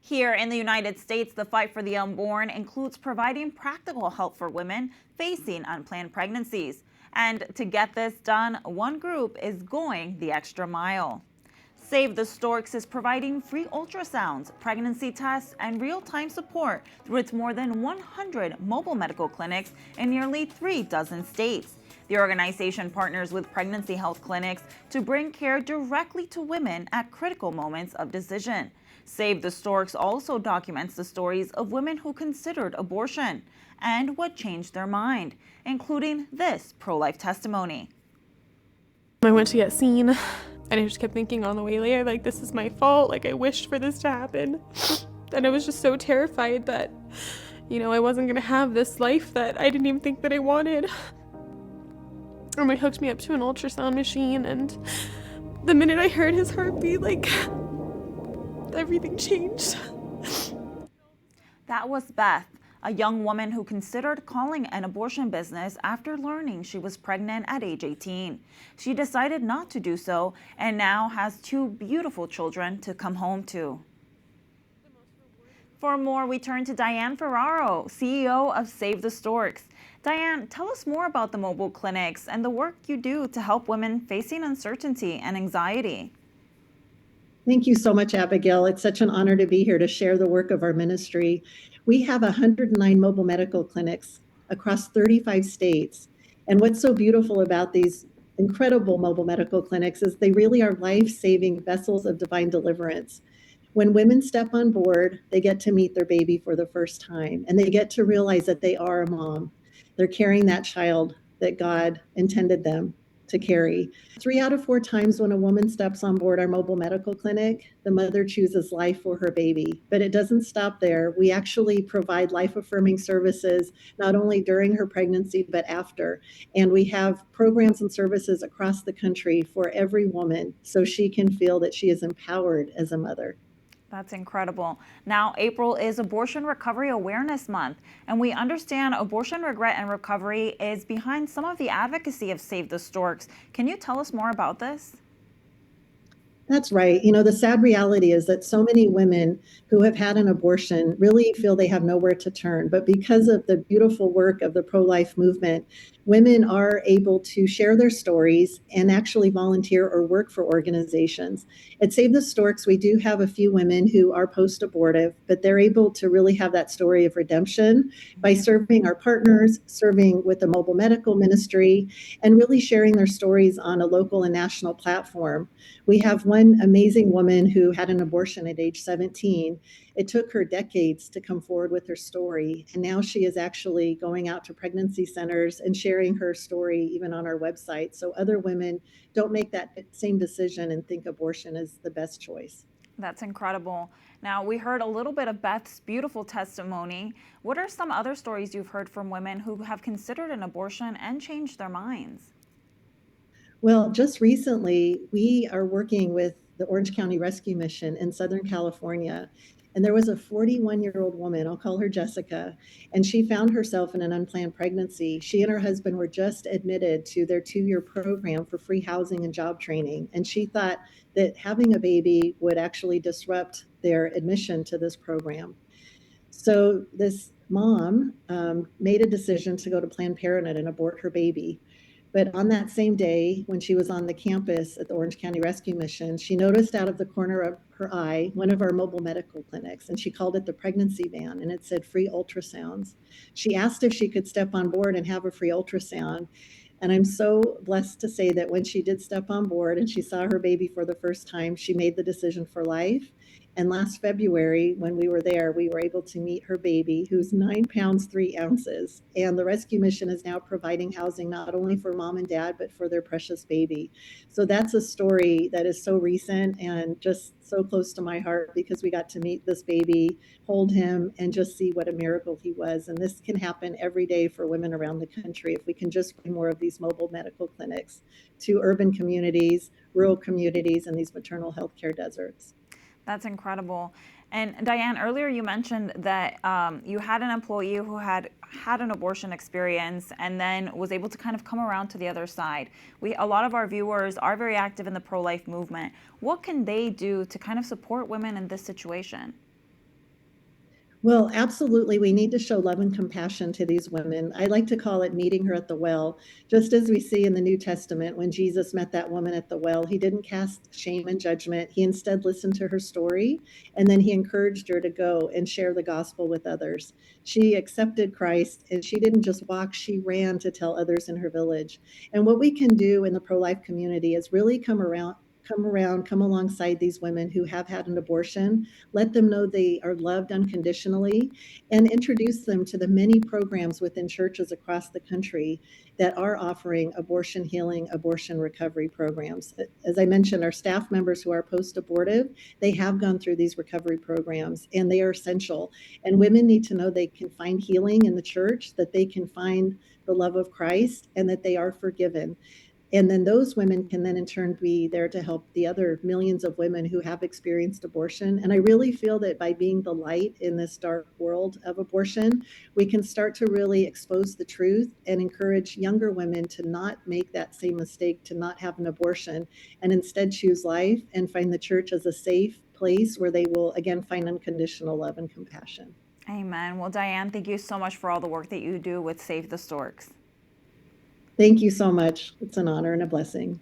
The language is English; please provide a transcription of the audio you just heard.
Here in the United States, the fight for the unborn includes providing practical help for women facing unplanned pregnancies. And to get this done, one group is going the extra mile. Save the Storks is providing free ultrasounds, pregnancy tests, and real-time support through its more than 100 mobile medical clinics in nearly 3 dozen states. The organization partners with pregnancy health clinics to bring care directly to women at critical moments of decision. Save the Storks also documents the stories of women who considered abortion and what changed their mind, including this pro-life testimony. I went to get seen, and I just kept thinking on the way there, like, this is my fault, like, I wished for this to happen. And I was just so terrified that, I wasn't gonna have this life that I didn't even think that I wanted. And they hooked me up to an ultrasound machine, and the minute I heard his heartbeat, everything changed. That was Beth, a young woman who considered calling an abortion business after learning she was pregnant at age 18. She decided not to do so and now has 2 beautiful children to come home to. For more, we turn to Diane Ferraro, CEO of Save the Storks. Diane, tell us more about the mobile clinics and the work you do to help women facing uncertainty and anxiety. Thank you so much, Abigail. It's such an honor to be here to share the work of our ministry. We have 109 mobile medical clinics across 35 states. And what's so beautiful about these incredible mobile medical clinics is they really are life-saving vessels of divine deliverance. When women step on board, they get to meet their baby for the first time, and they get to realize that they are a mom. They're carrying that child that God intended them to carry. 3 out of 4 times when a woman steps on board our mobile medical clinic, the mother chooses life for her baby. But it doesn't stop there. We actually provide life-affirming services, not only during her pregnancy, but after. And we have programs and services across the country for every woman so she can feel that she is empowered as a mother. That's incredible. Now, April is Abortion Recovery Awareness Month, and we understand abortion regret and recovery is behind some of the advocacy of Save the Storks. Can you tell us more about this? That's right. The sad reality is that so many women who have had an abortion really feel they have nowhere to turn. But because of the beautiful work of the pro-life movement, women are able to share their stories and actually volunteer or work for organizations. At Save the Storks, we do have a few women who are post-abortive, but they're able to really have that story of redemption by serving our partners, serving with the mobile medical ministry, and really sharing their stories on a local and national platform. We have one amazing woman who had an abortion at age 17. It took her decades to come forward with her story, and now she is actually going out to pregnancy centers and sharing her story even on our website, so other women don't make that same decision and think abortion is the best choice. That's incredible. Now, we heard a little bit of Beth's beautiful testimony. What are some other stories you've heard from women who have considered an abortion and changed their minds? Well, just recently, we are working with the Orange County Rescue Mission in Southern California. And there was a 41-year-old woman, I'll call her Jessica, and she found herself in an unplanned pregnancy. She and her husband were just admitted to their 2-year program for free housing and job training. And she thought that having a baby would actually disrupt their admission to this program. So this mom made a decision to go to Planned Parenthood and abort her baby. But on that same day, when she was on the campus at the Orange County Rescue Mission, she noticed out of the corner of her eye one of our mobile medical clinics, and she called it the pregnancy van, and it said free ultrasounds. She asked if she could step on board and have a free ultrasound. And I'm so blessed to say that when she did step on board and she saw her baby for the first time, she made the decision for life. And last February, when we were there, we were able to meet her baby, who's 9 pounds, 3 ounces. And the rescue mission is now providing housing not only for mom and dad, but for their precious baby. So that's a story that is so recent and just so close to my heart, because we got to meet this baby, hold him, and just see what a miracle he was. And this can happen every day for women around the country if we can just bring more of these mobile medical clinics to urban communities, rural communities, and these maternal health care deserts. That's incredible. And Diane, earlier you mentioned that you had an employee who had an abortion experience and then was able to kind of come around to the other side. A lot of our viewers are very active in the pro-life movement. What can they do to kind of support women in this situation? Well, absolutely. We need to show love and compassion to these women. I like to call it meeting her at the well. Just as we see in the New Testament, when Jesus met that woman at the well, he didn't cast shame and judgment. He instead listened to her story, and then he encouraged her to go and share the gospel with others. She accepted Christ, and she didn't just walk, she ran to tell others in her village. And what we can do in the pro-life community is really come alongside these women who have had an abortion, let them know they are loved unconditionally, and introduce them to the many programs within churches across the country that are offering abortion healing, abortion recovery programs. As I mentioned, our staff members who are post-abortive, they have gone through these recovery programs and they are essential. And women need to know they can find healing in the church, that they can find the love of Christ, and that they are forgiven. And then those women can then in turn be there to help the other millions of women who have experienced abortion. And I really feel that by being the light in this dark world of abortion, we can start to really expose the truth and encourage younger women to not make that same mistake, to not have an abortion, and instead choose life and find the church as a safe place where they will again find unconditional love and compassion. Amen. Well, Diane, thank you so much for all the work that you do with Save the Storks. Thank you so much. It's an honor and a blessing.